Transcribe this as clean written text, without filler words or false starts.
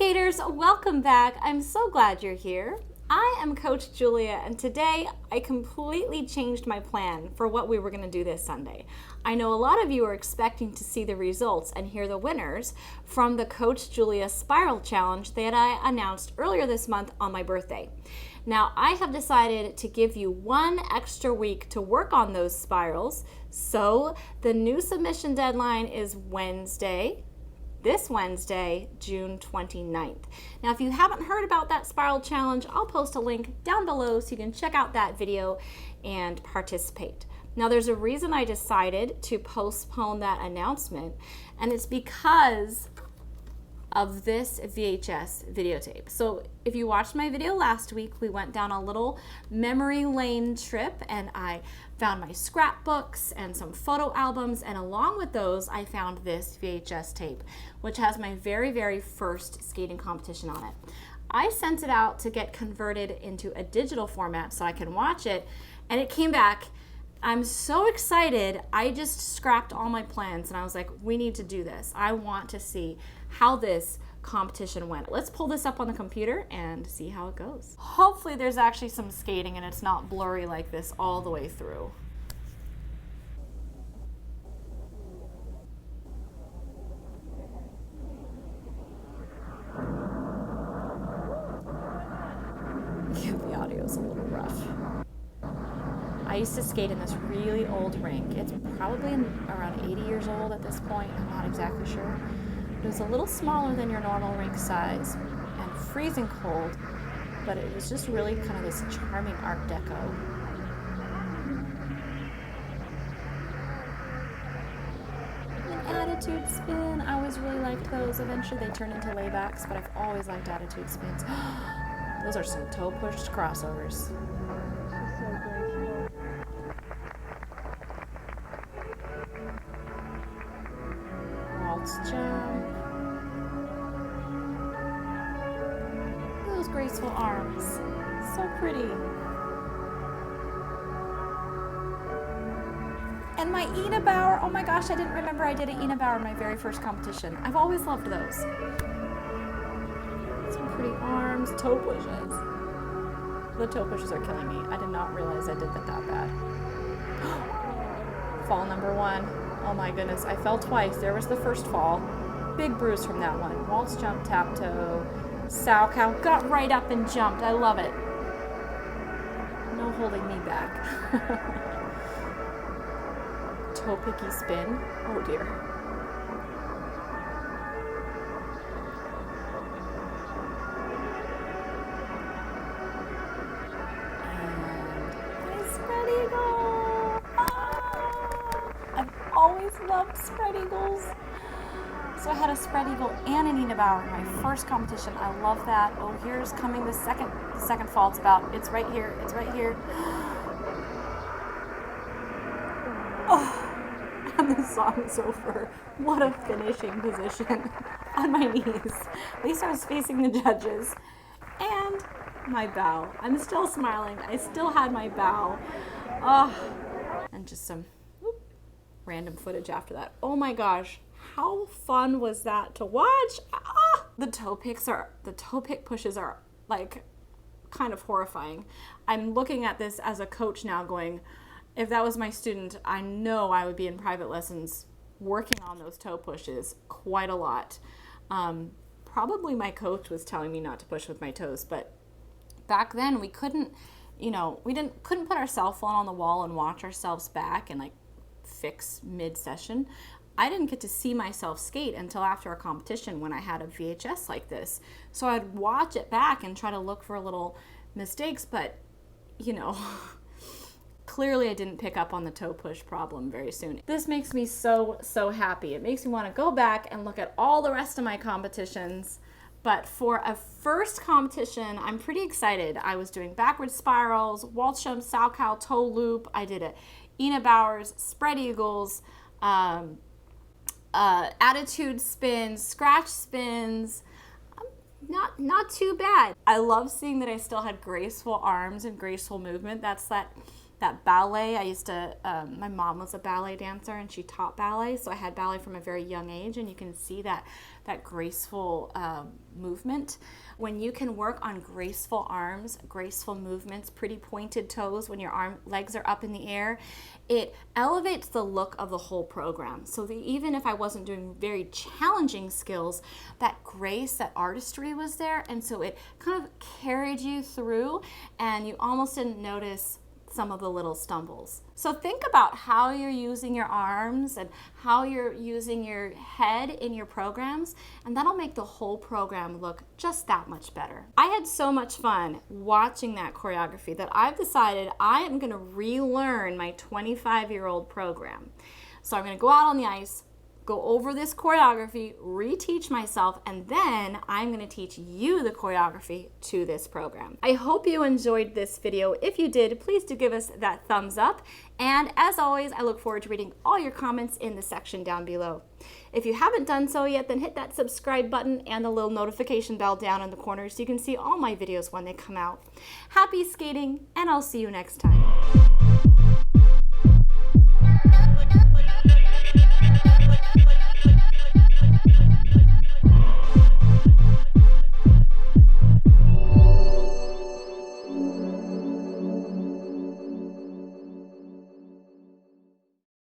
skaters, welcome back. I'm so glad you're here. I am Coach Julia, and today I completely changed my plan for what we were going to do this Sunday. I know a lot of you are expecting to see the results and hear the winners from the Coach Julia Spiral Challenge that I announced earlier this month on my birthday. Now, I have decided to give you one extra week to work on those spirals, so the new submission deadline is this Wednesday, June 29th. Now, if you haven't heard about that spiral challenge, I'll post a link down below so you can check out that video and participate. Now, there's a reason I decided to postpone that announcement, and it's because of this VHS videotape. So if you watched my video last week, we went down a little memory lane trip and I found my scrapbooks and some photo albums, and along with those I found this VHS tape, which has my very first skating competition on it. I sent it out to get converted into a digital format so I can watch it, and it came back. I'm so excited. I just scrapped all my plans and I was like, we need to do this. I want to see how this competition went. Let's pull this up on the computer and see how it goes. Hopefully there's actually some skating and it's not blurry like this all the way through. The audio's a little rough. I used to skate in this really old rink. It's probably around 80 years old at this point. I'm not exactly sure. It was a little smaller than your normal rink size and freezing cold, but it was just really kind of this charming Art Deco. An attitude spin. I always really liked those. Eventually they turned into laybacks, but I've always liked attitude spins. Those are some toe-pushed crossovers. Jump. Those graceful arms. So pretty. And my Ina Bauer. Oh my gosh, I didn't remember I did an Ina Bauer in my very first competition. I've always loved those. Some pretty arms. Toe pushes. The toe pushes are killing me. I did not realize I did that bad. Fall number one. Oh my goodness, I fell twice. There was the first fall. Big bruise from that one. Waltz jump, tap toe, sow cow. Got right up and jumped. I love it. No holding me back. Toe picky spin. Oh dear. And my spread eagle. Always loved spread eagles. So I had a spread eagle and an Ina Bauer in my first competition. I love that. Oh, here's coming the second fall. It's right here. It's right here. Oh, and the song is over. What a finishing position on my knees. At least I was facing the judges. And my bow. I'm still smiling. I still had my bow. Oh, and just some random footage after that. Oh my gosh, how fun was that to watch? The toe pick pushes are like kind of horrifying. I'm looking at this as a coach now going, if that was my student, I know I would be in private lessons working on those toe pushes quite a lot. Probably my coach was telling me not to push with my toes, but back then we couldn't put our cell phone on the wall and watch ourselves back and like fix mid-session. I didn't get to see myself skate until after a competition when I had a VHS like this. So I'd watch it back and try to look for little mistakes, but clearly I didn't pick up on the toe push problem very soon. This makes me so happy. It makes me want to go back and look at all the rest of my competitions. But for a first competition, I'm pretty excited. I was doing backward spirals, waltz jump, sow cow, toe loop. I did a Ina Bauer's, spread eagles, attitude spins, scratch spins. Not too bad. I love seeing that I still had graceful arms and graceful movement. That's that that ballet. I used to, my mom was a ballet dancer and she taught ballet, so I had ballet from a very young age, and you can see that graceful movement. When you can work on graceful arms, graceful movements, pretty pointed toes when your legs are up in the air, it elevates the look of the whole program. So even if I wasn't doing very challenging skills, that grace, that artistry was there, and so it kind of carried you through, and you almost didn't notice some of the little stumbles. So think about how you're using your arms and how you're using your head in your programs, and that'll make the whole program look just that much better. I had so much fun watching that choreography that I've decided I am going to relearn my 25-year-old program. So I'm going to go out on the ice, go over this choreography, reteach myself, and then I'm going to teach you the choreography to this program. I hope you enjoyed this video. If you did, please do give us that thumbs up. And as always, I look forward to reading all your comments in the section down below. If you haven't done so yet, then hit that subscribe button and the little notification bell down in the corner so you can see all my videos when they come out. Happy skating, and I'll see you next time.